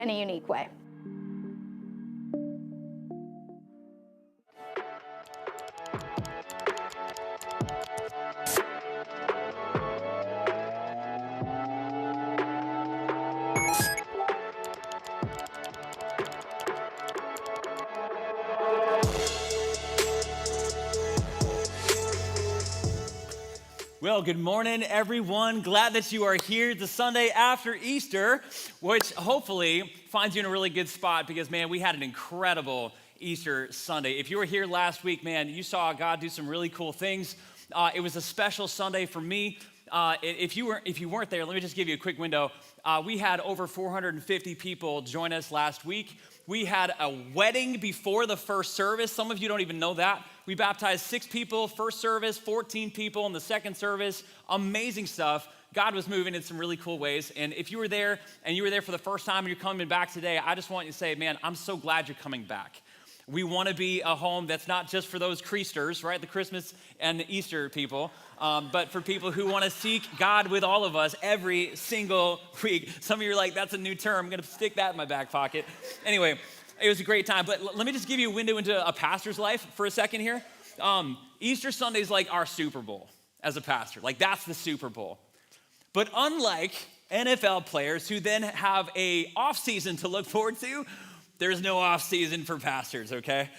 in a unique way. Well, good morning, everyone. Glad that you are here the Sunday after Easter, which hopefully finds you in a really good spot because, man, we had an incredible Easter Sunday. If you were here last week, man, you saw God do some really cool things. It was a special Sunday for me. If you weren't there, let me just give you a quick window. We had over 450 people join us last week. We had a wedding before the first service. Some of you don't even know that. We baptized 6 people first service, 14 people in the second service. Amazing stuff. God was moving in some really cool ways. And if you were there and you were there for the first time and you're coming back today, I just want you to say, man, I'm so glad you're coming back. We want to be a home that's not just for those Creasters, right? The Christmas and the Easter people, but for people who want to seek God with all of us every single week. Some of you are like, that's a new term. I'm going to stick that in my back pocket. Anyway, it was a great time. But let me just give you a window into a pastor's life for a second here. Easter Sunday is like our Super Bowl as a pastor. Like, that's the Super Bowl. But unlike NFL players who then have a off season to look forward to, there's no off season for pastors, okay?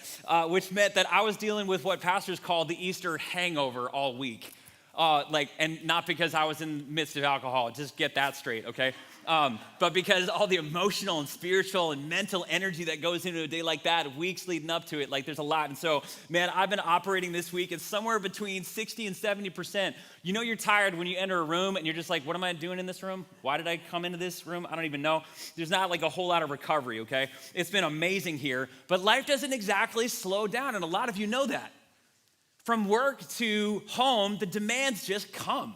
Which meant that I was dealing with what pastors call the Easter hangover all week. And not because I was in the midst of alcohol, just get that straight, okay? But because all the emotional and spiritual and mental energy that goes into a day like that, weeks leading up to it, like there's a lot. And so, man, I've been operating this week at somewhere between 60 and 70%. You know you're tired when you enter a room and you're just like, what am I doing in this room? Why did I come into this room? I don't even know. There's not like a whole lot of recovery, okay? It's been amazing here, but life doesn't exactly slow down, and a lot of you know that. From work to home, the demands just come.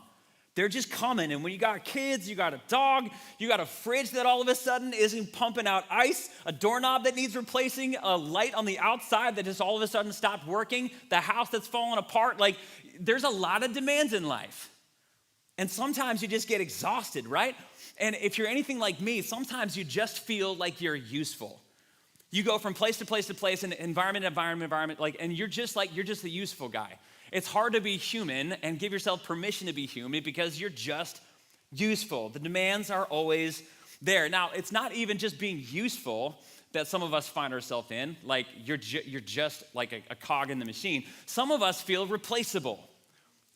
They're just coming. And when you got kids, you got a dog, you got a fridge that all of a sudden isn't pumping out ice, a doorknob that needs replacing, a light on the outside that just all of a sudden stopped working, the house that's falling apart. Like, there's a lot of demands in life. And sometimes you just get exhausted, right? And if you're anything like me, sometimes you just feel like you're useful. You go from place to place to place and environment, and you're just the useful guy. It's hard to be human and give yourself permission to be human because you're just useful. The demands are always there. Now, it's not even just being useful that some of us find ourselves in, like you're just like a cog in the machine. Some of us feel replaceable.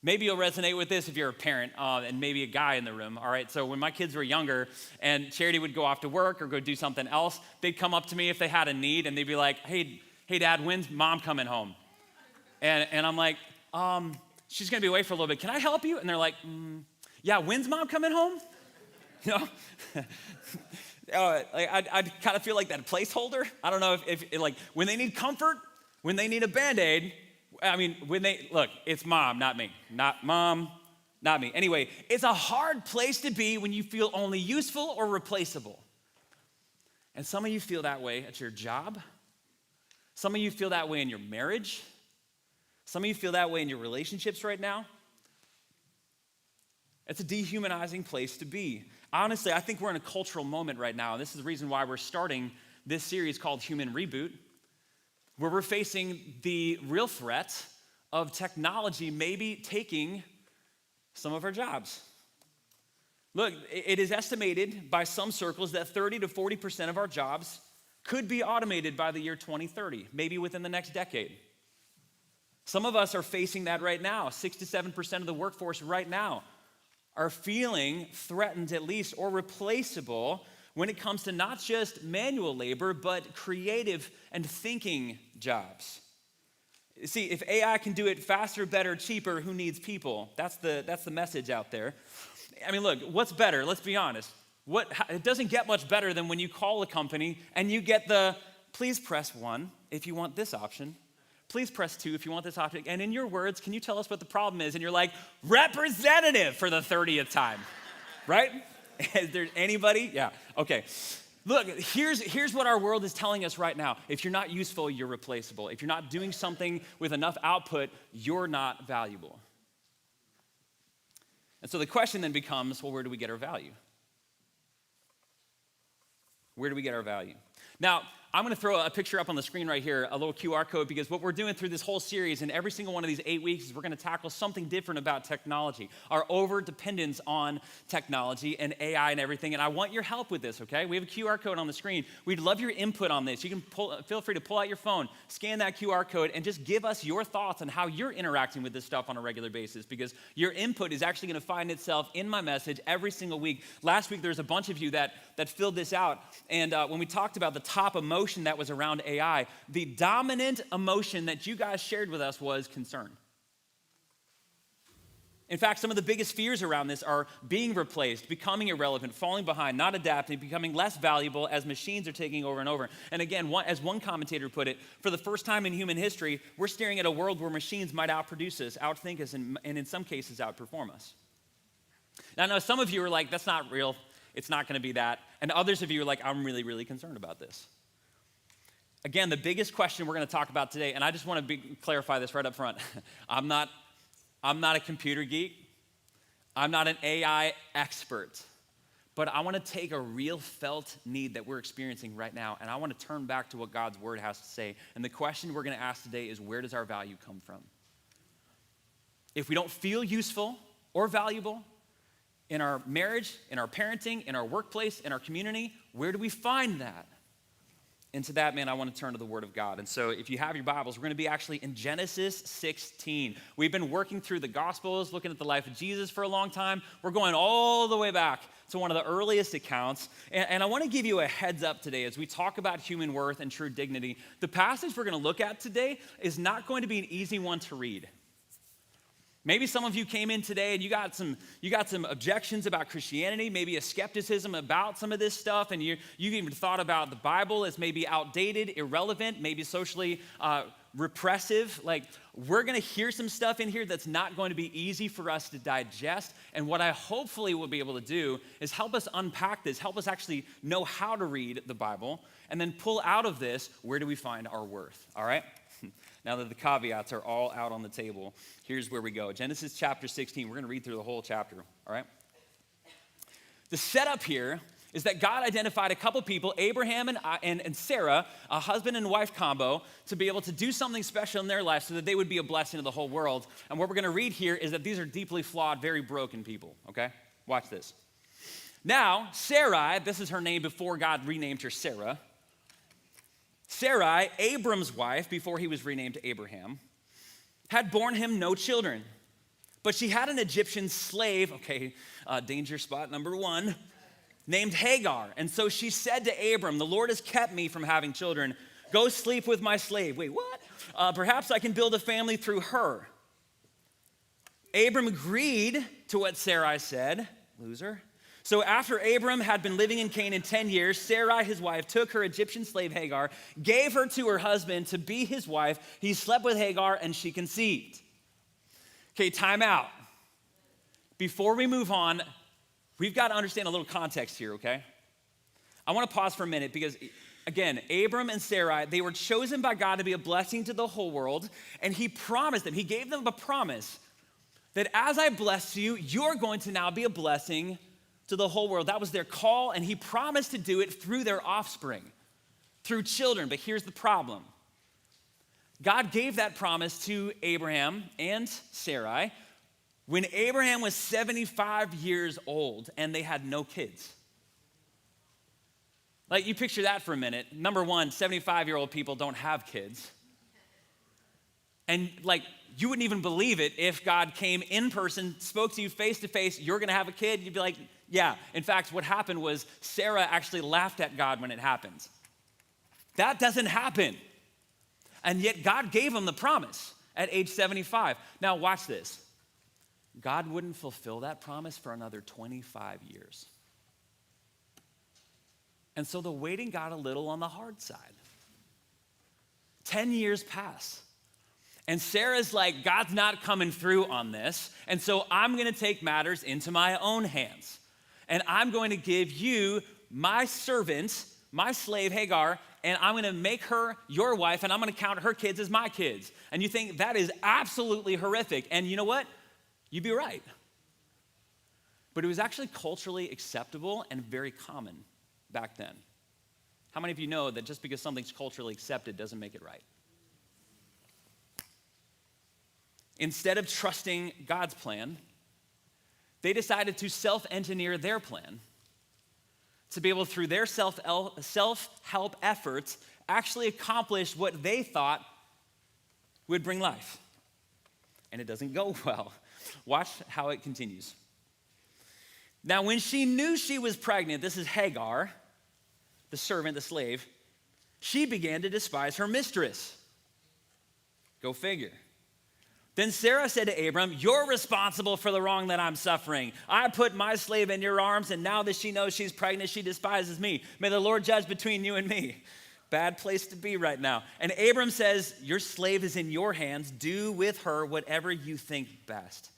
Maybe you'll resonate with this if you're a parent and maybe a guy in the room, all right? So when my kids were younger and Charity would go off to work or go do something else, they'd come up to me if they had a need and they'd be like, hey Dad, when's Mom coming home? And I'm like, she's gonna be away for a little bit. Can I help you? And they're like, yeah, when's Mom coming home? You know? I kind of feel like that placeholder. I don't know if like when they need comfort, when they need a Band-Aid, I mean, it's Mom, not me. Not Mom, not me. Anyway, it's a hard place to be when you feel only useful or replaceable. And some of you feel that way at your job. Some of you feel that way in your marriage. Some of you feel that way in your relationships right now. It's a dehumanizing place to be. Honestly, I think we're in a cultural moment right now, and this is the reason why we're starting this series called Human Reboot, where we're facing the real threat of technology maybe taking some of our jobs. Look, it is estimated by some circles that 30 to 40% of our jobs could be automated by the year 2030, maybe within the next decade. Some of us are facing that right now. 6 to 7% of the workforce right now are feeling threatened at least or replaceable when it comes to not just manual labor, but creative and thinking jobs. See, if AI can do it faster, better, cheaper, who needs people? That's the message out there. I mean, look, what's better? Let's be honest. It doesn't get much better than when you call a company and you get please press 1 if you want this option. Please press 2 if you want this option. And in your words, can you tell us what the problem is? And you're like, representative for the 30th time, right? Is there anybody? Yeah, okay. Look, here's what our world is telling us right now. If you're not useful, you're replaceable. If you're not doing something with enough output, you're not valuable. And so the question then becomes, well, where do we get our value? Where do we get our value? Now, I'm going to throw a picture up on the screen right here, a little QR code, because what we're doing through this whole series and every single one of these 8 weeks is we're going to tackle something different about technology, our over-dependence on technology and AI and everything. And I want your help with this, okay? We have a QR code on the screen. We'd love your input on this. You can feel free to pull out your phone, scan that QR code, and just give us your thoughts on how you're interacting with this stuff on a regular basis, because your input is actually going to find itself in my message every single week. Last week, there's a bunch of you that filled this out. And when we talked about the top emotion that was around AI, the dominant emotion that you guys shared with us was concern. In fact, some of the biggest fears around this are being replaced, becoming irrelevant, falling behind, not adapting, becoming less valuable as machines are taking over and over. And again, as one commentator put it, for the first time in human history, we're staring at a world where machines might outproduce us, outthink us, and in some cases outperform us. Now, I know some of you are like, that's not real. It's not going to be that. And others of you are like, I'm really, really concerned about this. Again, the biggest question we're going to talk about today, and I just want to clarify this right up front. I'm not a computer geek. I'm not an AI expert. But I want to take a real felt need that we're experiencing right now, and I want to turn back to what God's word has to say. And the question we're going to ask today is, where does our value come from? If we don't feel useful or valuable in our marriage, in our parenting, in our workplace, in our community, where do we find that? And to that, man, I want to turn to the Word of God. And so if you have your Bibles, we're going to be actually in Genesis 16. We've been working through the Gospels, looking at the life of Jesus for a long time. We're going all the way back to one of the earliest accounts. And I want to give you a heads up today as we talk about human worth and true dignity. The passage we're going to look at today is not going to be an easy one to read. Maybe some of you came in today and you got some objections about Christianity, maybe a skepticism about some of this stuff, and you even thought about the Bible as maybe outdated, irrelevant, maybe socially repressive. Like, we're going to hear some stuff in here that's not going to be easy for us to digest, and what I hopefully will be able to do is help us unpack this, help us actually know how to read the Bible, and then pull out of this, where do we find our worth, all right? Now that the caveats are all out on the table, here's where we go. Genesis chapter 16, we're going to read through the whole chapter, all right? The setup here is that God identified a couple people, Abraham and Sarah, a husband and wife combo, to be able to do something special in their life so that they would be a blessing to the whole world. And what we're going to read here is that these are deeply flawed, very broken people, okay? Watch this. Now, Sarai, this is her name before God renamed her Sarah. Sarai, Abram's wife, before he was renamed Abraham, had borne him no children. But she had an Egyptian slave, danger spot number one, named Hagar. And so she said to Abram, the Lord has kept me from having children. Go sleep with my slave. Wait, what? Perhaps I can build a family through her. Abram agreed to what Sarai said. Loser. So after Abram had been living in Canaan 10 years, Sarai, his wife, took her Egyptian slave Hagar, gave her to her husband to be his wife. He slept with Hagar and she conceived. Okay, time out. Before we move on, we've got to understand a little context here, okay? I want to pause for a minute because, again, Abram and Sarai, they were chosen by God to be a blessing to the whole world, and he promised them, he gave them a promise that as I bless you, you're going to now be a blessing to the whole world. That was their call, and he promised to do it through their offspring, through children. But here's the problem. God gave that promise to Abraham and Sarai when Abraham was 75 years old and they had no kids. Like, you picture that for a minute. Number one, 75-year-old people don't have kids. And like, you wouldn't even believe it if God came in person, spoke to you face to face, you're gonna have a kid. You'd be like, yeah. In fact, what happened was Sarah actually laughed at God when it happened. That doesn't happen. And yet God gave him the promise at age 75. Now watch this. God wouldn't fulfill that promise for another 25 years. And so the waiting got a little on the hard side. 10 years pass. And Sarah's like, God's not coming through on this, and so I'm going to take matters into my own hands. And I'm going to give you my servant, my slave Hagar, and I'm going to make her your wife, and I'm going to count her kids as my kids. And you think that is absolutely horrific. And you know what? You'd be right. But it was actually culturally acceptable and very common back then. How many of you know that just because something's culturally accepted doesn't make it right? Instead of trusting God's plan, they decided to self-engineer their plan to be able, through their self-help efforts, actually accomplish what they thought would bring life. And it doesn't go well. Watch how it continues. Now, when she knew she was pregnant, this is Hagar, the servant, the slave, she began to despise her mistress. Go figure. Then Sarah said to Abram, "You're responsible for the wrong that I'm suffering. I put my slave in your arms, and now that she knows she's pregnant, she despises me. May the Lord judge between you and me." Bad place to be right now. And Abram says, "Your slave is in your hands. Do with her whatever you think best."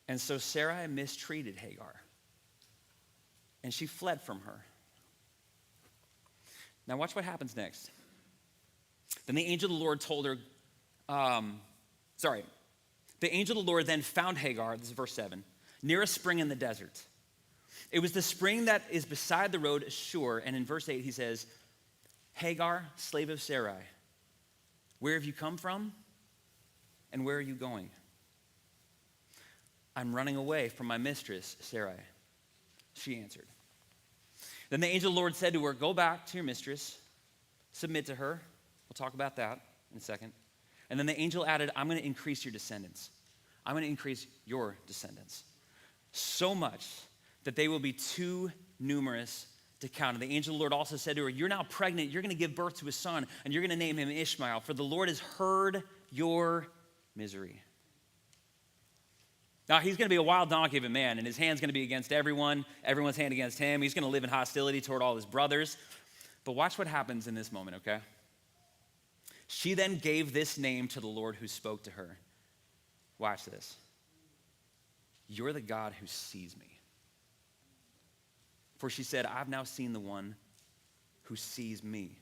And so Sarai mistreated Hagar, and she fled from her. Now watch what happens next. Then the angel of the Lord told her, the angel of the Lord then found Hagar, this is verse 7, near a spring in the desert. It was the spring that is beside the road Shur, and in verse 8 he says, "Hagar, slave of Sarai, where have you come from, and where are you going?" "I'm running away from my mistress, Sarai," she answered. Then the angel of the Lord said to her, "Go back to your mistress, submit to her." We'll talk about that in a second. And then the angel added, "I'm going to increase your descendants. I'm going to increase your descendants so much that they will be too numerous to count." And the angel of the Lord also said to her, "You're now pregnant. You're going to give birth to a son, and you're going to name him Ishmael, for the Lord has heard your misery." Now, he's going to be a wild donkey of a man, and his hand's going to be against everyone, everyone's hand against him. He's going to live in hostility toward all his brothers. But watch what happens in this moment, okay? She then gave this name to the Lord who spoke to her. Watch this. "You're the God who sees me." For she said, "I've now seen the one who sees me."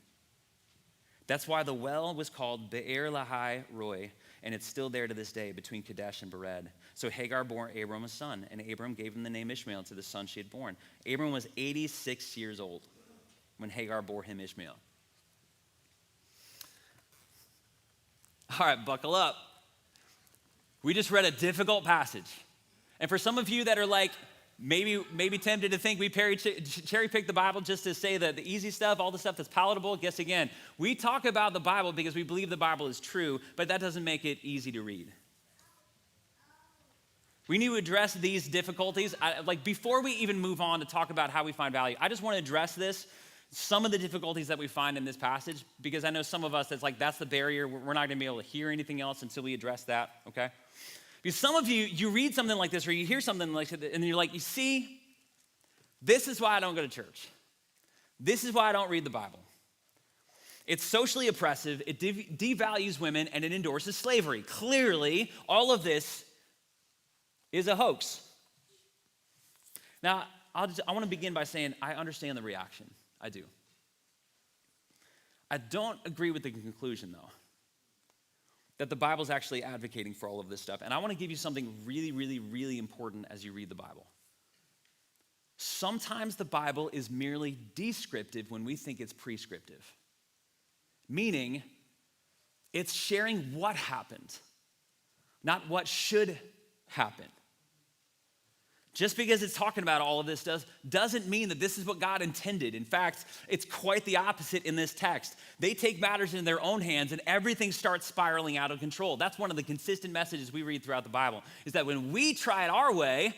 That's why the well was called Be'er Lahai Roi, and it's still there to this day between Kadesh and Bered. So Hagar bore Abram a son, and Abram gave him the name Ishmael to the son she had born. Abram was 86 years old when Hagar bore him Ishmael. All right, buckle up. We just read a difficult passage. And for some of you that are like, maybe tempted to think we cherry-pick the Bible just to say the easy stuff, all the stuff that's palatable, guess again. We talk about the Bible because we believe the Bible is true, but that doesn't make it easy to read. We need to address these difficulties. Before we even move on to talk about how we find value, I just want to address some of the difficulties that we find in this passage, because I know some of us, that's the barrier. We're not going to be able to hear anything else until we address that, okay? Because some of you read something like this, or you hear something like that, and you're like, you see, this is why I don't go to church. This is why I don't read the Bible. It's socially oppressive, it devalues women, and it endorses slavery. Clearly, all of this is a hoax. Now, I want to begin by saying I understand the reaction. I do. I don't agree with the conclusion, though, that the Bible's actually advocating for all of this stuff. And I want to give you something really, really, really important as you read the Bible. Sometimes the Bible is merely descriptive when we think it's prescriptive, meaning it's sharing what happened, not what should happen. Just because it's talking about all of this doesn't mean that this is what God intended. In fact, it's quite the opposite in this text. They take matters in their own hands and everything starts spiraling out of control. That's one of the consistent messages we read throughout the Bible, is that when we try it our way,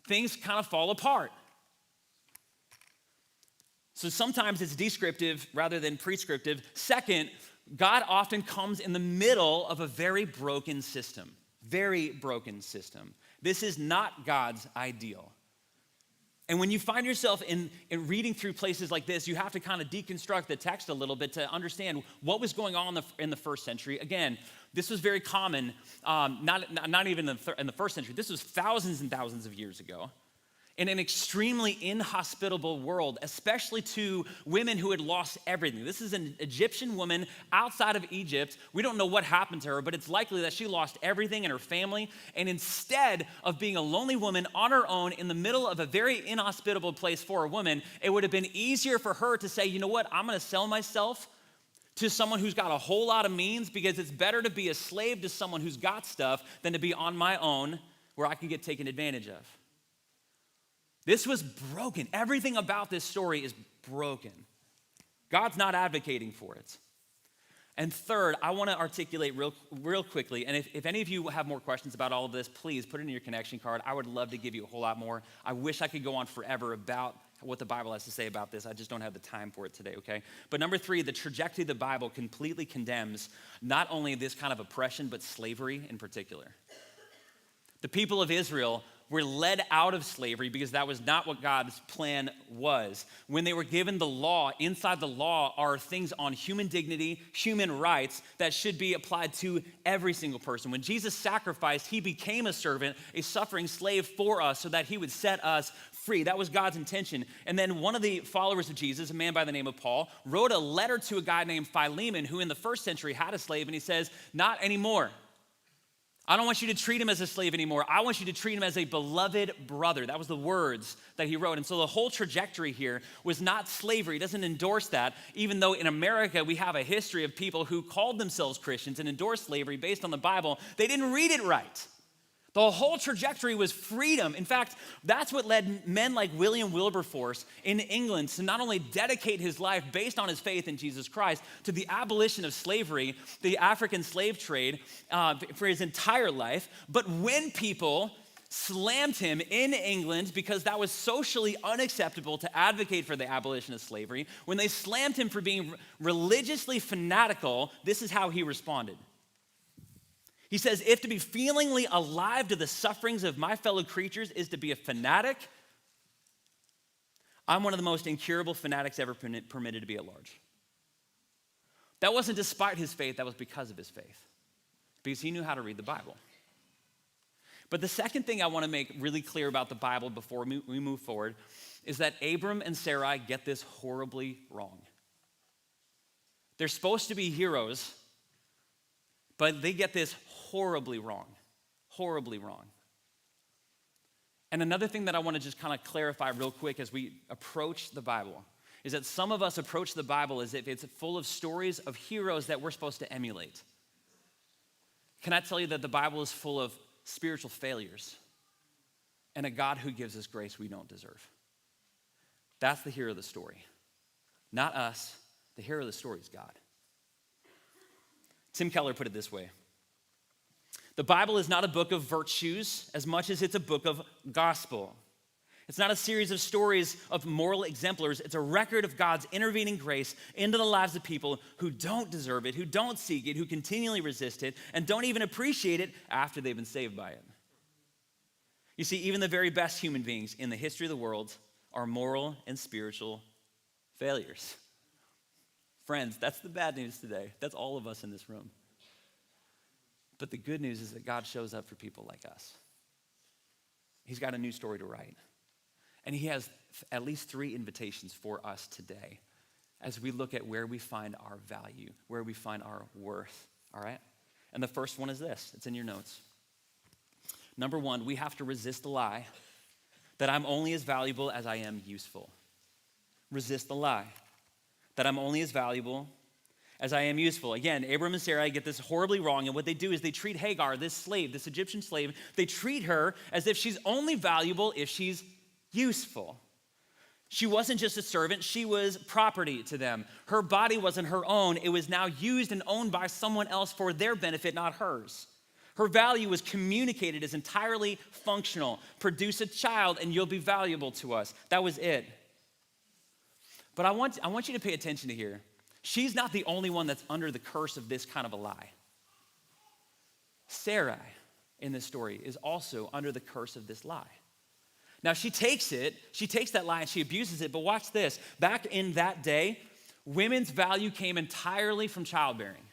things kind of fall apart. So sometimes it's descriptive rather than prescriptive. Second, God often comes in the middle of a very broken system. Very broken system. This is not God's ideal. And when you find yourself in reading through places like this, you have to kind of deconstruct the text a little bit to understand what was going on in the first century. Again, this was very common, not even in the first century. This was thousands and thousands of years ago. in an extremely inhospitable world, especially to women who had lost everything. This is an Egyptian woman outside of Egypt. We don't know what happened to her, but it's likely that she lost everything in her family. And instead of being a lonely woman on her own in the middle of a very inhospitable place for a woman, it would have been easier for her to say, you know what, I'm gonna sell myself to someone who's got a whole lot of means, because it's better to be a slave to someone who's got stuff than to be on my own where I can get taken advantage of. This was broken. Everything about this story is broken. God's not advocating for it. And third, I want to articulate real quickly, and if any of you have more questions about all of this, please put it in your connection card. I would love to give you a whole lot more. I wish I could go on forever about what the Bible has to say about this. I just don't have the time for it today, okay? But number three, the trajectory of the Bible completely condemns not only this kind of oppression, but slavery in particular. The people of Israel were led out of slavery because that was not what God's plan was. When they were given the law, inside the law are things on human dignity, human rights that should be applied to every single person. When Jesus sacrificed, he became a servant, a suffering slave for us so that he would set us free. That was God's intention. And then one of the followers of Jesus, a man by the name of Paul, wrote a letter to a guy named Philemon who in the first century had a slave, and he says, not anymore. I don't want you to treat him as a slave anymore. I want you to treat him as a beloved brother. That was the words that he wrote. And so the whole trajectory here was not slavery. It doesn't endorse that, even though in America we have a history of people who called themselves Christians and endorsed slavery based on the Bible. They didn't read it right. The whole trajectory was freedom. In fact, that's what led men like William Wilberforce in England to not only dedicate his life based on his faith in Jesus Christ to the abolition of slavery, the African slave trade, for his entire life, but when people slammed him in England because that was socially unacceptable to advocate for the abolition of slavery, when they slammed him for being religiously fanatical, this is how he responded. He says, if to be feelingly alive to the sufferings of my fellow creatures is to be a fanatic, I'm one of the most incurable fanatics ever permitted to be at large. That wasn't despite his faith, that was because of his faith, because he knew how to read the Bible. But the second thing I want to make really clear about the Bible before we move forward is that Abram and Sarai get this horribly wrong. They're supposed to be heroes, but they get this horribly wrong, horribly wrong. And another thing that I want to just kind of clarify real quick as we approach the Bible is that some of us approach the Bible as if it's full of stories of heroes that we're supposed to emulate. Can I tell you that the Bible is full of spiritual failures and a God who gives us grace we don't deserve? That's the hero of the story. Not us. The hero of the story is God. Tim Keller put it this way: the Bible is not a book of virtues as much as it's a book of gospel. It's not a series of stories of moral exemplars. It's a record of God's intervening grace into the lives of people who don't deserve it, who don't seek it, who continually resist it, and don't even appreciate it after they've been saved by it. You see, even the very best human beings in the history of the world are moral and spiritual failures. Friends, that's the bad news today. That's all of us in this room. But the good news is that God shows up for people like us. He's got a new story to write. And he has at least 3 invitations for us today as we look at where we find our value, where we find our worth, all right? And the first one is this. It's in your notes. Number 1, we have to resist the lie that I'm only as valuable as I am useful. Resist the lie that I'm only as valuable as I am useful. Again, Abram and Sarai get this horribly wrong, and what they do is they treat Hagar, this slave, this Egyptian slave, they treat her as if she's only valuable if she's useful. She wasn't just a servant, she was property to them. Her body wasn't her own, it was now used and owned by someone else for their benefit, not hers. Her value was communicated as entirely functional. Produce a child and you'll be valuable to us. That was it. But I want you to pay attention to here. She's not the only one that's under the curse of this kind of a lie. Sarai in this story is also under the curse of this lie. Now she takes that lie and she abuses it, but watch this. Back in that day, women's value came entirely from childbearing.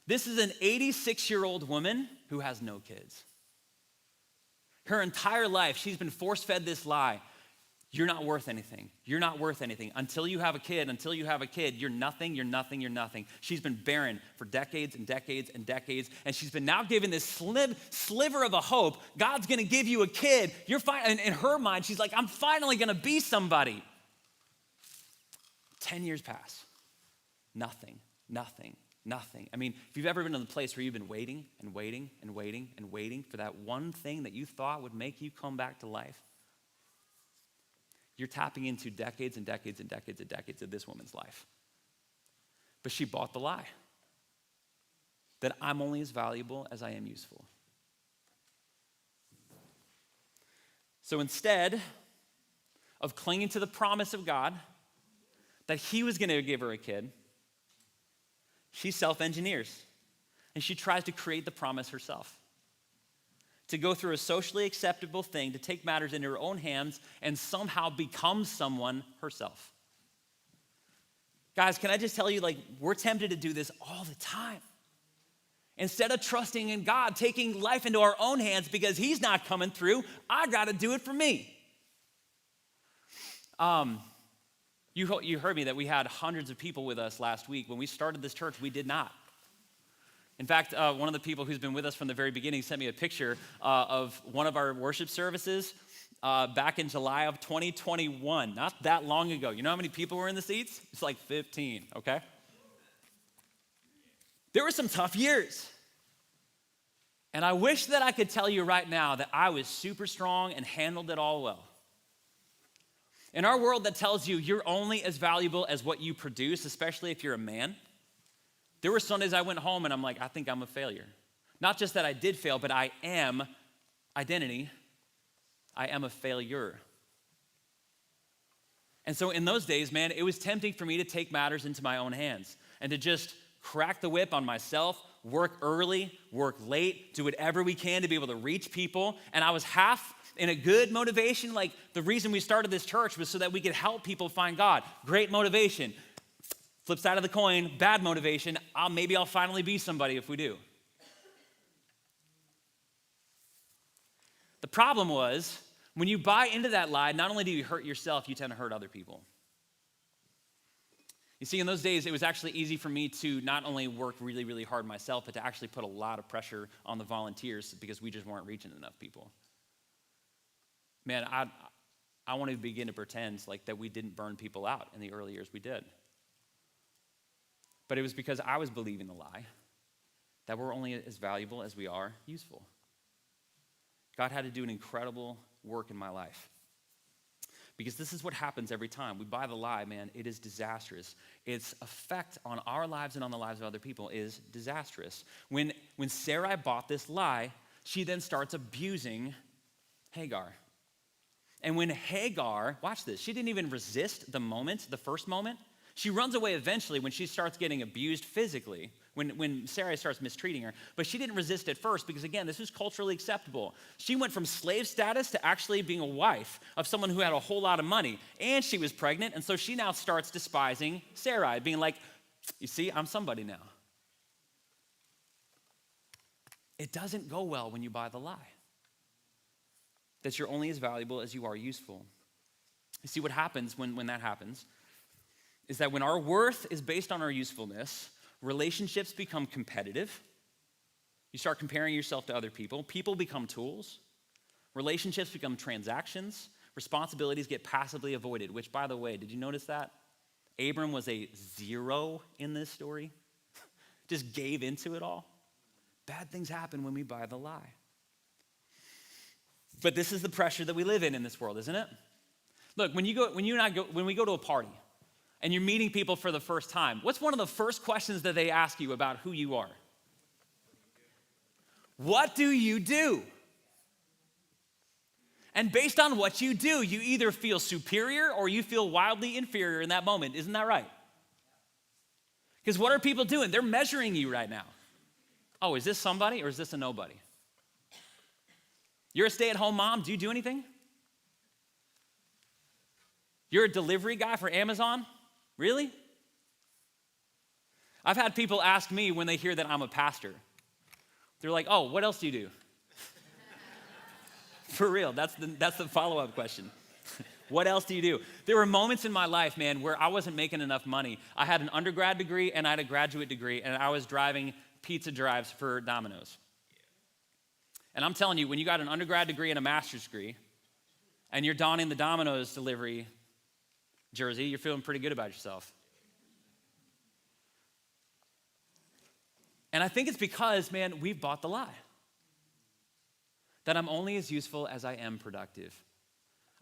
This is an 86-year-old woman who has no kids. Her entire life, she's been force-fed this lie. You're not worth anything. You're not worth anything. Until you have a kid, you're nothing, you're nothing, you're nothing. She's been barren for decades and decades and decades, and she's been now given this sliver of a hope. God's gonna give you a kid. You're fine. And in her mind, she's like, I'm finally gonna be somebody. 10 years pass. Nothing, nothing, nothing. I mean, if you've ever been in the place where you've been waiting and waiting and waiting and waiting for that one thing that you thought would make you come back to life, you're tapping into decades and decades and decades and decades of this woman's life. But she bought the lie that I'm only as valuable as I am useful. So instead of clinging to the promise of God that he was going to give her a kid, she self-engineers and she tries to create the promise herself. To go through a socially acceptable thing, to take matters into her own hands and somehow become someone herself. Guys, can I just tell you, we're tempted to do this all the time. Instead of trusting in God, taking life into our own hands because he's not coming through, I gotta do it for me. You heard me that we had hundreds of people with us last week. When we started this church, we did not. In fact, one of the people who's been with us from the very beginning sent me a picture of one of our worship services back in July of 2021, not that long ago. You know how many people were in the seats? It's like 15, okay? There were some tough years. And I wish that I could tell you right now that I was super strong and handled it all well. In our world that tells you you're only as valuable as what you produce, especially if you're a man, there were Sundays I went home and I'm like, I think I'm a failure. Not just that I did fail, but I am identity. I am a failure. And so in those days, man, it was tempting for me to take matters into my own hands and to just crack the whip on myself, work early, work late, do whatever we can to be able to reach people. And I was half in a good motivation. Like the reason we started this church was so that we could help people find God. Great motivation. Flip side of the coin, bad motivation. Maybe I'll finally be somebody if we do. The problem was, when you buy into that lie, not only do you hurt yourself, you tend to hurt other people. You see, in those days, it was actually easy for me to not only work really, really hard myself, but to actually put a lot of pressure on the volunteers because we just weren't reaching enough people. Man, I want to begin to pretend like that we didn't burn people out in the early years we did. But it was because I was believing the lie that we're only as valuable as we are useful. God had to do an incredible work in my life. Because this is what happens every time. We buy the lie, man, it is disastrous. Its effect on our lives and on the lives of other people is disastrous. When Sarai bought this lie, she then starts abusing Hagar. And when Hagar, watch this, she didn't even resist the first moment. She runs away eventually when she starts getting abused physically, when Sarai starts mistreating her. But she didn't resist at first because, again, this was culturally acceptable. She went from slave status to actually being a wife of someone who had a whole lot of money. And she was pregnant, and so she now starts despising Sarai, being like, you see, I'm somebody now. It doesn't go well when you buy the lie that you're only as valuable as you are useful. You see, what happens when that happens is that when our worth is based on our usefulness, relationships become competitive. You start comparing yourself to other people. People become tools. Relationships become transactions. Responsibilities get passively avoided, which, by the way, did you notice that? Abram was a 0 in this story. Just gave into it all. Bad things happen when we buy the lie. But this is the pressure that we live in this world, isn't it? Look, when we go to a party, and you're meeting people for the first time, what's one of the first questions that they ask you about who you are? What do you do? And based on what you do, you either feel superior or you feel wildly inferior in that moment. Isn't that right? Because what are people doing? They're measuring you right now. Oh, is this somebody or is this a nobody? You're a stay-at-home mom. Do you do anything? You're a delivery guy for Amazon? Really? I've had people ask me when they hear that I'm a pastor. They're like, oh, what else do you do? For real, that's the follow-up question. What else do you do? There were moments in my life, man, where I wasn't making enough money. I had an undergrad degree and I had a graduate degree, and I was driving pizza drives for Domino's. And I'm telling you, when you got an undergrad degree and a master's degree, and you're donning the Domino's delivery jersey, you're feeling pretty good about yourself. And I think it's because, man, we've bought the lie that I'm only as useful as I am productive.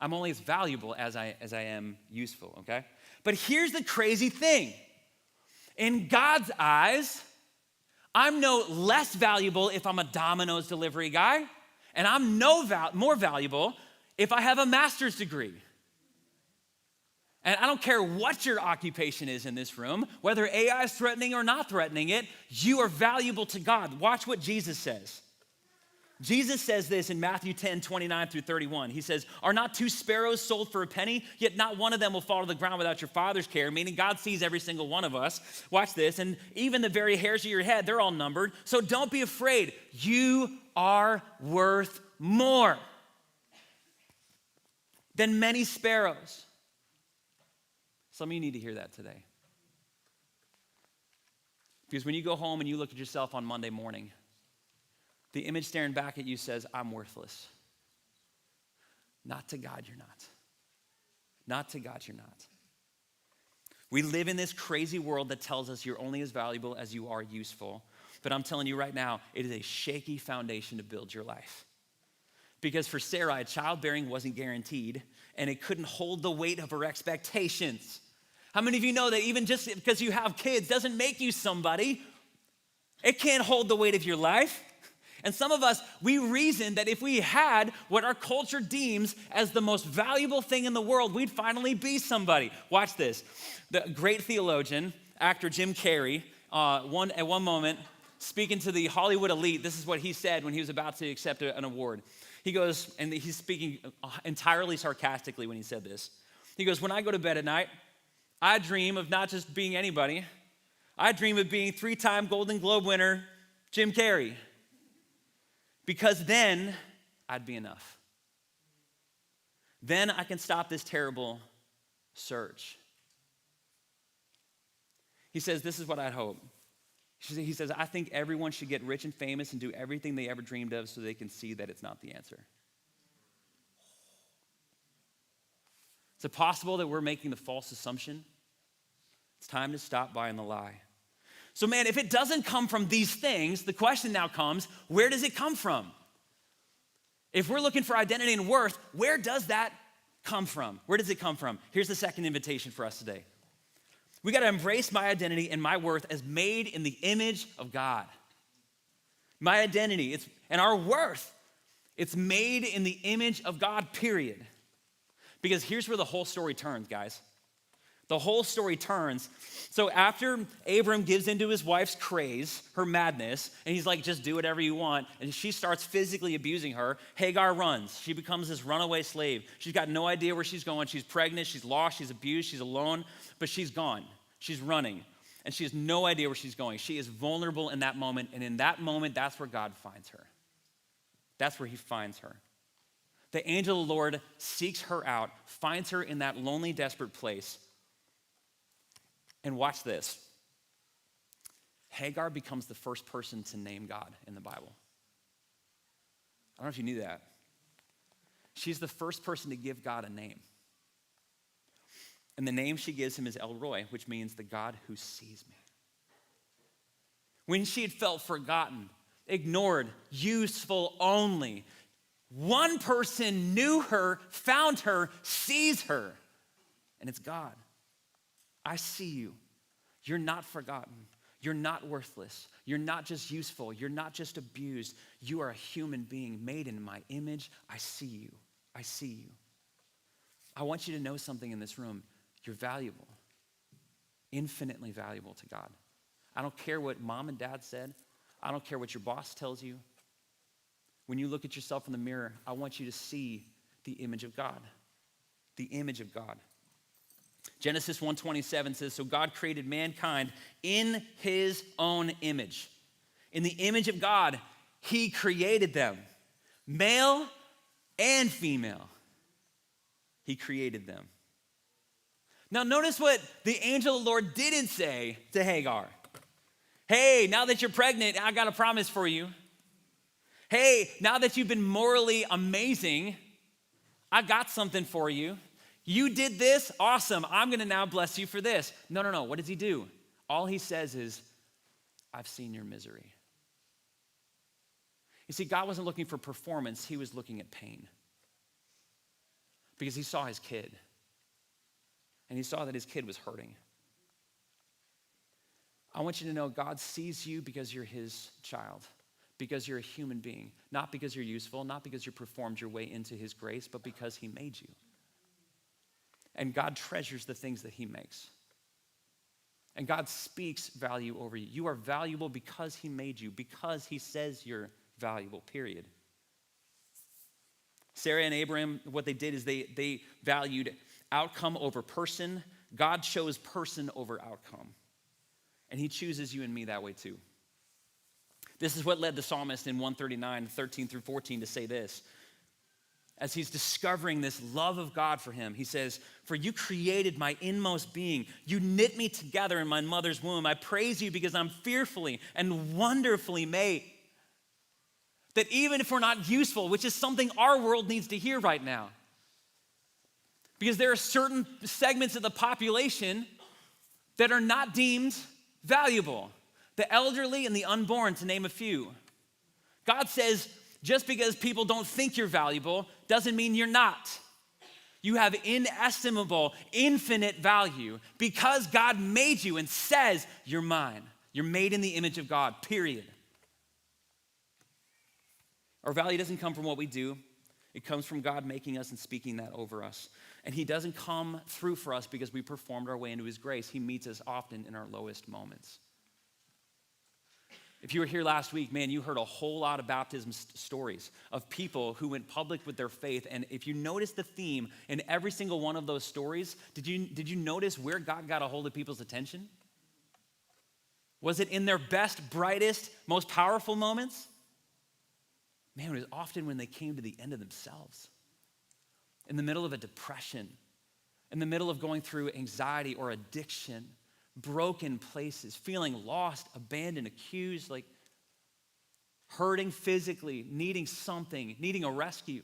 I'm only as valuable as I am useful, okay? But here's the crazy thing. In God's eyes, I'm no less valuable if I'm a Domino's delivery guy, and I'm more valuable if I have a master's degree. And I don't care what your occupation is in this room, whether AI is threatening or not threatening it, you are valuable to God. Watch what Jesus says. Jesus says this in Matthew 10, 29 through 31. He says, "Are not two sparrows sold for a penny? Yet not one of them will fall to the ground without your Father's care," meaning God sees every single one of us. Watch this. "And even the very hairs of your head, they're all numbered. So don't be afraid. You are worth more than many sparrows." Some of you need to hear that today. Because when you go home and you look at yourself on Monday morning, the image staring back at you says, "I'm worthless." Not to God, you're not. Not to God, you're not. We live in this crazy world that tells us you're only as valuable as you are useful. But I'm telling you right now, it is a shaky foundation to build your life. Because for Sarai, childbearing wasn't guaranteed, and it couldn't hold the weight of her expectations. How many of you know that even just because you have kids doesn't make you somebody? It can't hold the weight of your life. And some of us, we reason that if we had what our culture deems as the most valuable thing in the world, we'd finally be somebody. Watch this. The great theologian, actor Jim Carrey, at one moment, speaking to the Hollywood elite, this is what he said when he was about to accept an award. He goes, and he's speaking entirely sarcastically when he said this. He goes, "When I go to bed at night, I dream of not just being anybody. I dream of being 3-time Golden Globe winner Jim Carrey. Because then I'd be enough. Then I can stop this terrible search." He says, this is what I'd hope. He says, "I think everyone should get rich and famous and do everything they ever dreamed of so they can see that it's not the answer." Is it possible that we're making the false assumption? It's time to stop buying the lie. So man, if it doesn't come from these things, the question now comes, where does it come from? If we're looking for identity and worth, where does that come from? Where does it come from? Here's the second invitation for us today. We got to embrace my identity and my worth as made in the image of God. My identity, and our worth, it's made in the image of God, period. Because here's where the whole story turns, guys. The whole story turns. So after Abram gives into his wife's craze, her madness, and he's like, "Just do whatever you want," and she starts physically abusing her, Hagar runs. She becomes this runaway slave. She's got no idea where she's going. She's pregnant, she's lost, she's abused, she's alone, but she's gone. She's running, and she has no idea where she's going. She is vulnerable in that moment, and in that moment, that's where God finds her. That's where he finds her. The angel of the Lord seeks her out, finds her in that lonely, desperate place. And watch this. Hagar becomes the first person to name God in the Bible. I don't know if you knew that. She's the first person to give God a name. And the name she gives him is El Roi, which means the God who sees me. When she had felt forgotten, ignored, useful only, one person knew her, found her, sees her, and it's God. I see you. You're not forgotten. You're not worthless. You're not just useful. You're not just abused. You are a human being made in my image. I see you. I see you. I want you to know something in this room. You're valuable. Infinitely valuable to God. I don't care what mom and dad said. I don't care what your boss tells you. When you look at yourself in the mirror, I want you to see the image of God. The image of God. Genesis 1:27 says, "So God created mankind in his own image. In the image of God, he created them. Male and female, he created them. Now notice what the angel of the Lord didn't say to Hagar. Hey, now that you're pregnant, I got a promise for you. Hey, now that you've been morally amazing, I got something for you. You did this, awesome. I'm gonna now bless you for this. No. What does he do? All he says is, I've seen your misery. You see, God wasn't looking for performance, he was looking at pain. Because he saw his kid. And he saw that his kid was hurting. I want you to know God sees you because you're his child, because you're a human being, not because you're useful, not because you performed your way into his grace, but because he made you. And God treasures the things that he makes. And God speaks value over you. You are valuable because he made you, because he says you're valuable, period. Sarah and Abraham, what they did is they valued outcome over person. God chose person over outcome. And he chooses you and me that way too. This is what led the psalmist in 139, 13 through 14 to say this. As he's discovering this love of God for him, he says, for you created my inmost being. You knit me together in my mother's womb. I praise you because I'm fearfully and wonderfully made. That even if we're not useful, which is something our world needs to hear right now, because there are certain segments of the population that are not deemed valuable. The elderly and the unborn, to name a few. God says, just because people don't think you're valuable doesn't mean you're not. You have inestimable, infinite value because God made you and says you're mine. You're made in the image of God, period. Our value doesn't come from what we do. It comes from God making us and speaking that over us. And he doesn't come through for us because we performed our way into his grace. He meets us often in our lowest moments. If you were here last week, man, you heard a whole lot of baptism stories of people who went public with their faith. And if you notice the theme in every single one of those stories, did you notice where God got a hold of people's attention? Was it in their best, brightest, most powerful moments? Man, it was often when they came to the end of themselves. In the middle of a depression, in the middle of going through anxiety or addiction, broken places, feeling lost, abandoned, accused, like hurting physically, needing something, needing a rescue.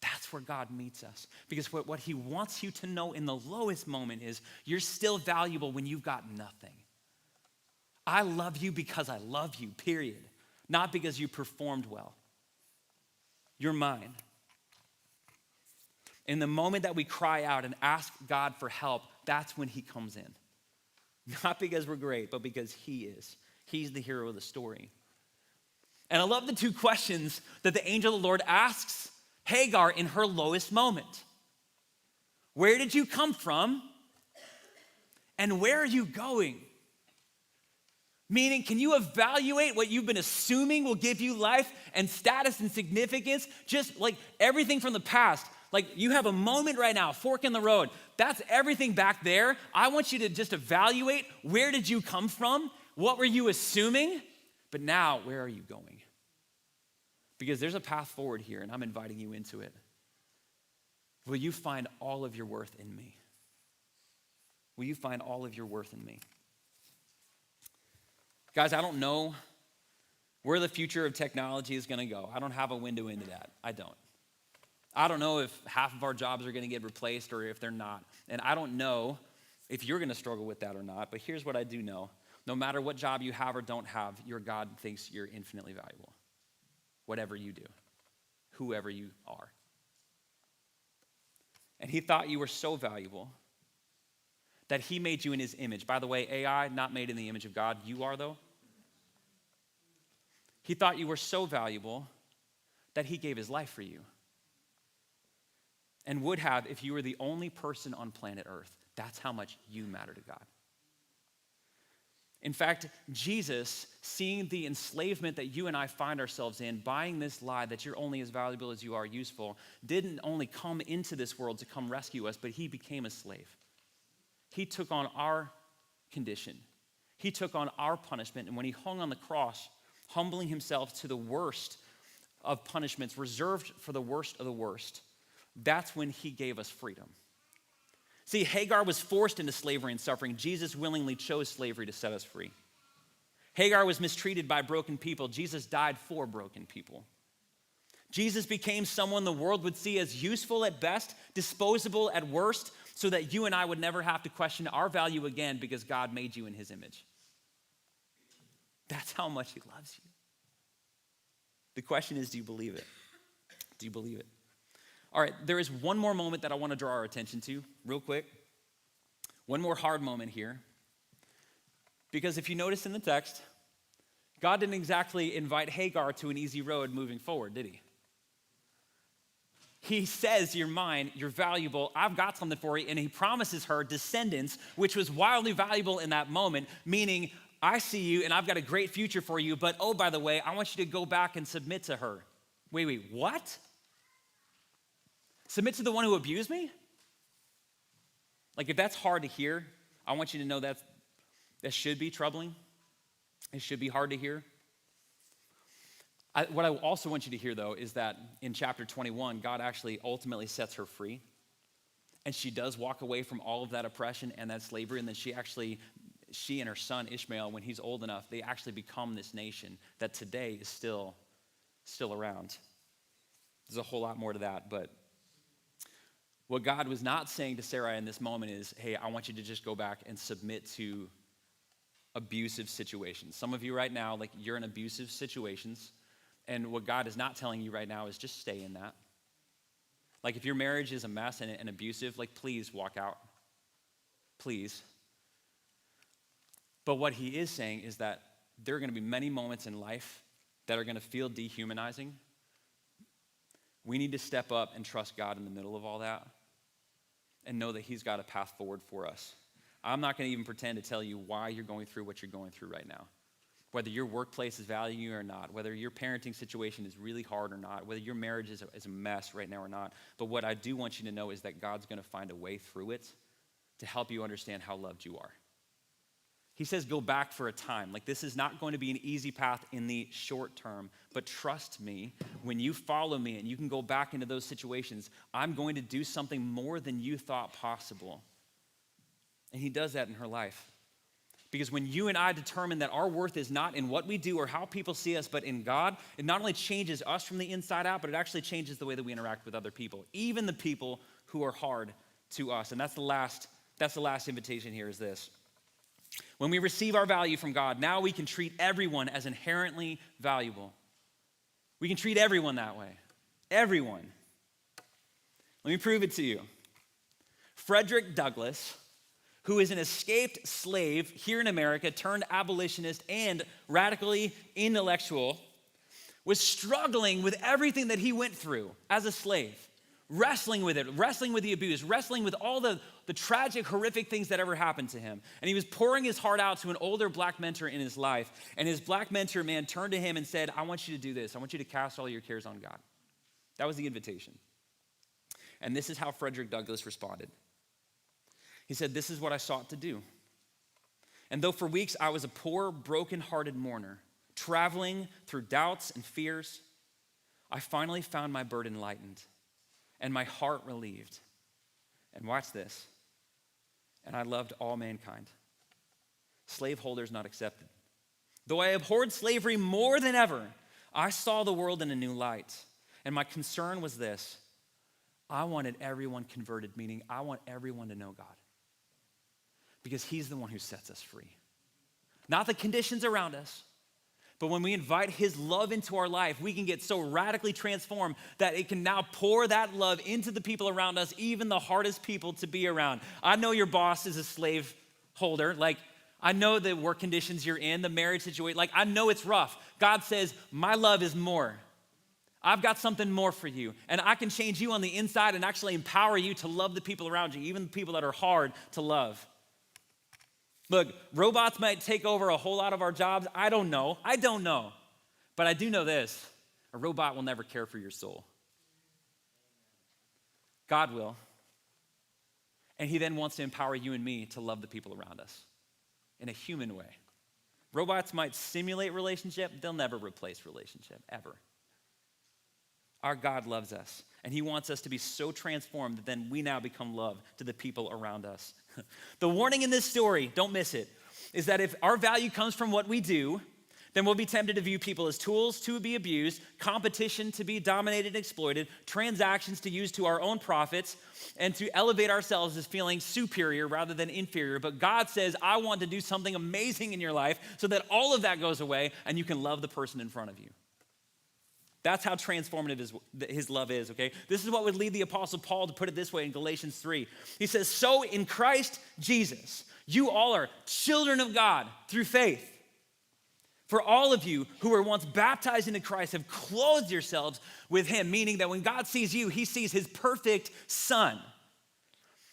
That's where God meets us. Because what he wants you to know in the lowest moment is you're still valuable when you've got nothing. I love you because I love you, period. Not because you performed well. You're mine. In the moment that we cry out and ask God for help, that's when he comes in. Not because we're great, but because he is. He's the hero of the story. And I love the two questions that the angel of the Lord asks Hagar in her lowest moment. Where did you come from? And where are you going? Meaning, can you evaluate what you've been assuming will give you life and status and significance? Just like everything from the past. Like you have a moment right now, fork in the road. That's everything back there. I want you to just evaluate, where did you come from? What were you assuming? But now, where are you going? Because there's a path forward here, and I'm inviting you into it. Will you find all of your worth in me? Will you find all of your worth in me? Guys, I don't know where the future of technology is going to go. I don't have a window into that. I don't know if half of our jobs are going to get replaced or if they're not. And I don't know if you're going to struggle with that or not. But here's what I do know. No matter what job you have or don't have, your God thinks you're infinitely valuable. Whatever you do, whoever you are. And he thought you were so valuable that he made you in his image. By the way, AI, not made in the image of God. You are, though. He thought you were so valuable that he gave his life for you. And would have if you were the only person on planet Earth. That's how much you matter to God. In fact, Jesus, seeing the enslavement that you and I find ourselves in, buying this lie that you're only as valuable as you are useful, didn't only come into this world to come rescue us, but he became a slave. He took on our condition. He took on our punishment. And when he hung on the cross, humbling himself to the worst of punishments reserved for the worst of the worst, that's when he gave us freedom. See, Hagar was forced into slavery and suffering. Jesus willingly chose slavery to set us free. Hagar was mistreated by broken people. Jesus died for broken people. Jesus became someone the world would see as useful at best, disposable at worst, so that you and I would never have to question our value again because God made you in his image. That's how much he loves you. The question is, do you believe it? Do you believe it? All right, there is one more moment that I want to draw our attention to real quick. One more hard moment here. Because if you notice in the text, God didn't exactly invite Hagar to an easy road moving forward, did he? He says, you're mine, you're valuable, I've got something for you, and he promises her descendants, which was wildly valuable in that moment, meaning, I see you and I've got a great future for you, but oh, by the way, I want you to go back and submit to her. Wait, what? Submit to the one who abused me? Like, if that's hard to hear, I want you to know that should be troubling. It should be hard to hear. What I also want you to hear, though, is that in chapter 21, God actually ultimately sets her free. And she does walk away from all of that oppression and that slavery. And then she and her son Ishmael, when he's old enough, they actually become this nation that today is still around. There's a whole lot more to that. But what God was not saying to Sarai in this moment is, hey, I want you to just go back and submit to abusive situations. Some of you right now, like, you're in abusive situations. And what God is not telling you right now is just stay in that. Like, if your marriage is a mess and abusive, like, please walk out. Please. But what he is saying is that there are going to be many moments in life that are going to feel dehumanizing. We need to step up and trust God in the middle of all that and know that he's got a path forward for us. I'm not going to even pretend to tell you why you're going through what you're going through right now. Whether your workplace is valuing you or not, whether your parenting situation is really hard or not, whether your marriage is a mess right now or not. But what I do want you to know is that God's going to find a way through it to help you understand how loved you are. He says go back for a time. Like, this is not going to be an easy path in the short term, but trust me, when you follow me and you can go back into those situations, I'm going to do something more than you thought possible. And he does that in her life. Because when you and I determine that our worth is not in what we do or how people see us, but in God, it not only changes us from the inside out, but it actually changes the way that we interact with other people, even the people who are hard to us. And that's the last invitation here is this. When we receive our value from God, now we can treat everyone as inherently valuable. We can treat everyone that way. Everyone. Let me prove it to you. Frederick Douglass, who is an escaped slave here in America, turned abolitionist and radically intellectual, was struggling with everything that he went through as a slave, wrestling with it, wrestling with the abuse, wrestling with all the tragic, horrific things that ever happened to him. And he was pouring his heart out to an older black mentor in his life. And his black mentor, man, turned to him and said, I want you to do this. I want you to cast all your cares on God. That was the invitation. And this is how Frederick Douglass responded. He said, this is what I sought to do. And though for weeks I was a poor, broken-hearted mourner, traveling through doubts and fears, I finally found my burden lightened and my heart relieved. And watch this. And I loved all mankind, slaveholders not accepted. Though I abhorred slavery more than ever, I saw the world in a new light. And my concern was this. I wanted everyone converted, meaning I want everyone to know God. Because he's the one who sets us free. Not the conditions around us, but when we invite his love into our life, we can get so radically transformed that it can now pour that love into the people around us, even the hardest people to be around. I know your boss is a slave holder. Like, I know the work conditions you're in, the marriage situation. Like, I know it's rough. God says, my love is more. I've got something more for you. And I can change you on the inside and actually empower you to love the people around you, even the people that are hard to love. Look, robots might take over a whole lot of our jobs. I don't know. But I do know this. A robot will never care for your soul. God will. And he then wants to empower you and me to love the people around us in a human way. Robots might simulate relationship. They'll never replace relationship, ever. our God loves us. And he wants us to be so transformed that then we now become love to the people around us. The warning in this story, don't miss it, is that if our value comes from what we do, then we'll be tempted to view people as tools to be abused, competition to be dominated and exploited, transactions to use to our own profits, and to elevate ourselves as feeling superior rather than inferior. But God says, I want to do something amazing in your life so that all of that goes away and you can love the person in front of you. That's how transformative his love is, okay? This is what would lead the Apostle Paul to put it this way in Galatians 3. He says, so in Christ Jesus, you all are children of God through faith. For all of you who were once baptized into Christ have clothed yourselves with him, meaning that when God sees you, he sees his perfect son.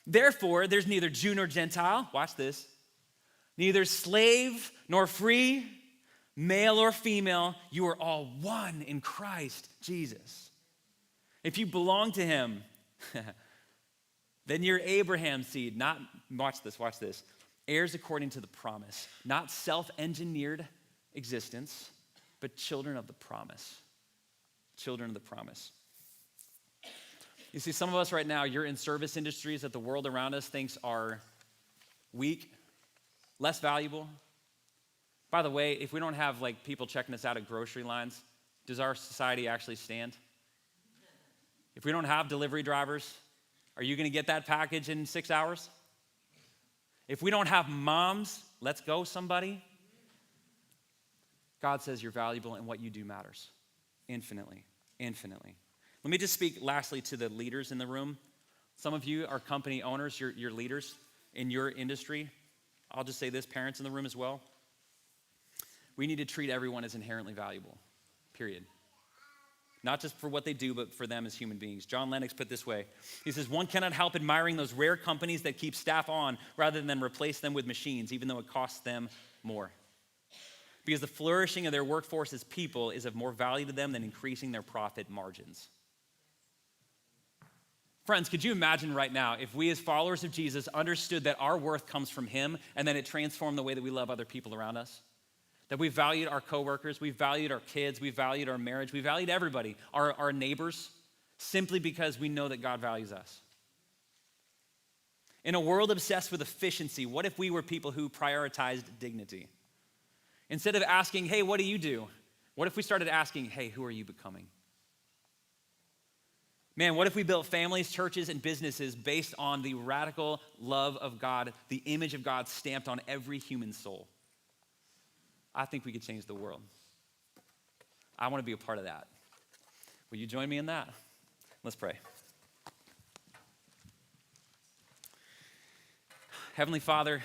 Therefore, there's neither Jew nor Gentile, watch this, neither slave nor free, male or female, you are all one in Christ Jesus. If you belong to him, then you're Abraham's seed, not, watch this, heirs according to the promise, not self-engineered existence, but children of the promise. Children of the promise. You see, some of us right now, you're in service industries that the world around us thinks are weak, less valuable. By the way, if we don't have like people checking us out at grocery lines, does our society actually stand? If we don't have delivery drivers, are you going to get that package in 6 hours? If we don't have moms, let's go somebody. God says you're valuable and what you do matters infinitely, infinitely. Let me just speak lastly to the leaders in the room. Some of you are company owners, you're leaders in your industry. I'll just say this, parents in the room as well. We need to treat everyone as inherently valuable, period. Not just for what they do, but for them as human beings. John Lennox put it this way. He says, one cannot help admiring those rare companies that keep staff on rather than replace them with machines, even though it costs them more. Because the flourishing of their workforce as people is of more value to them than increasing their profit margins. Friends, could you imagine right now if we as followers of Jesus understood that our worth comes from him and then it transformed the way that we love other people around us? That we valued our coworkers, we valued our kids, we valued our marriage, we valued everybody, our neighbors, simply because we know that God values us. In a world obsessed with efficiency, what if we were people who prioritized dignity? Instead of asking, hey, what do you do? What if we started asking, hey, who are you becoming? Man, what if we built families, churches, and businesses based on the radical love of God, the image of God stamped on every human soul? I think we could change the world. I want to be a part of that. Will you join me in that? Let's pray. Heavenly Father,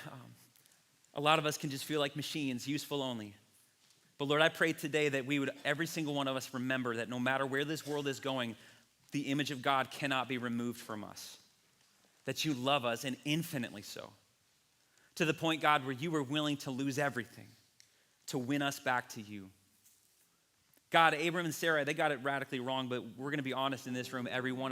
a lot of us can just feel like machines, useful only. But Lord, I pray today that we would, every single one of us, remember that no matter where this world is going, the image of God cannot be removed from us. That you love us, and infinitely so. To the point, God, where you were willing to lose everything to win us back to you. God, Abram and Sarah, they got it radically wrong, but we're going to be honest in this room, every one